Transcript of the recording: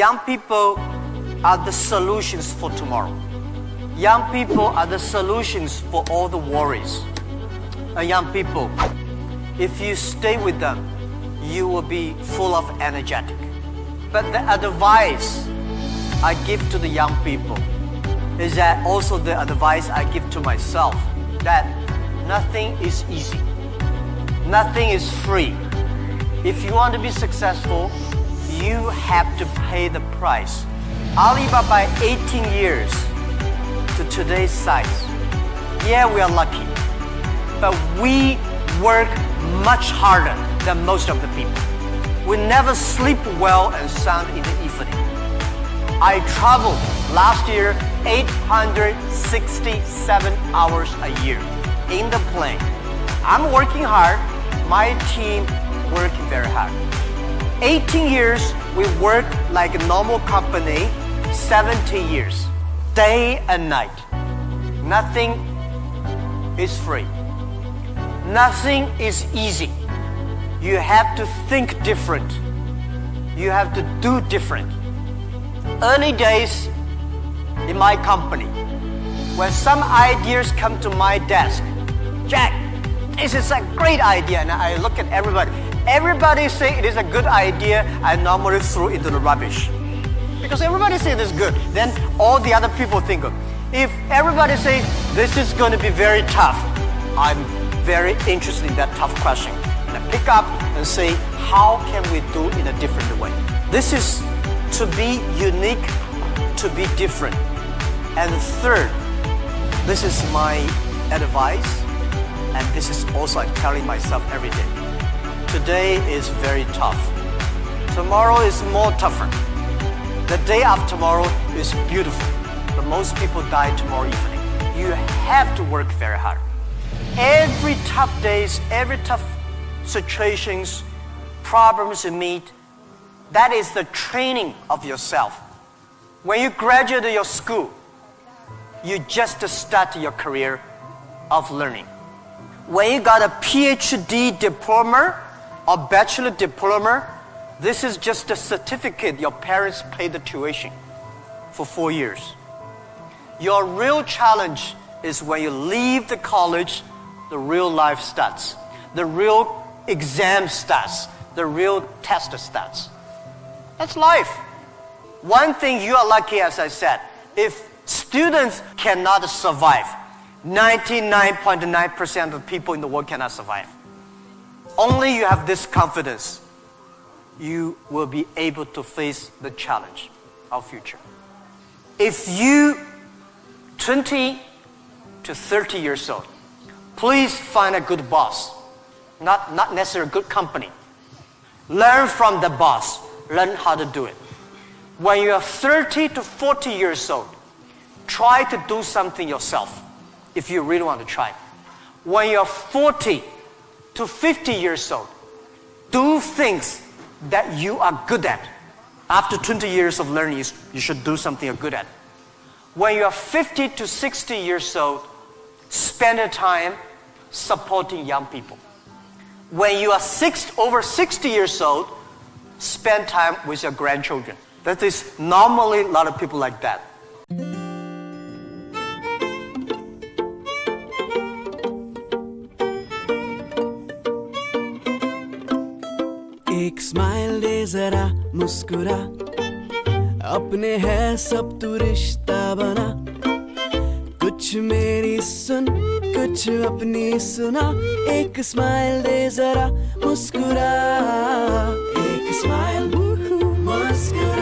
young people are the solutions for tomorrow. Young people are the solutions for all the worries. And young people, if you stay with them, you will be full of energetic. But the advice I give to the young people is that also the advice I give to myself, that nothing is easy. Nothing is free. If you want to be successful, you have to pay the price. Alibaba 18 years to today's size. Yeah, we are lucky, but we work much harder than most of the people. We never sleep well and sound in the evening. I traveled last year 867 hours a year in the plane. I'm working hard, my team working very hard. 18 years, we work like a normal company, 70 years, day and night. Nothing is free. Nothing is easy. You have to think different. You have to do different. Early days in my company, when some ideas come to my desk, Jack, this is a great idea, and I look at everybody. Everybody say it is a good idea, I normally throw it into the rubbish. Because everybody say it is good, then all the other people think of. If everybody say this is going to be very tough, I'm very interested in that tough question. And I pick up and say, how can we do it in a different way? This is to be unique, to be different. And third, this is my advice, and this is also I'm telling myself every day. Today is very tough. Tomorrow is more tougher. The day after tomorrow is beautiful, but most people die tomorrow evening. You have to work very hard. Every tough days, every tough situations, problems you meet, that is the training of yourself. When you graduate your school, you just start your career of learning. When you got a PhD diploma or bachelor diploma, this is just a certificate your parents paid the tuition for 4 years. Your real challenge is when you leave the college, the real life starts. The real exam starts. The real test starts. That's life. One thing you are lucky, as I said, if students cannot survive, 99.9% of people in the world cannot survive. Only you have this confidence, you will be able to face the challenge of future. If you 20 to 30 years old, please find a good boss, not necessarily a good company. Learn from the boss, learn how to do it. When you are 30 to 40 years old, try to do something yourself if you really want to try. When you're 40 to 50 years old, do things that you are good at. After 20 years of learning, you should do something you're good at. When you are 50 to 60 years old, spend your time supporting young people. When you are over 60 years old, spend time with your grandchildren. That is normally a lot of people like that. एक smile दे जरा मुस्कुरा, अपने है सब तू रिश्ता बना, कुछ मेरी सुन कुछ अपनी सुना, एक स्माइल दे जरा मुस्कुरा, एक स्माइल मुस्कुरा.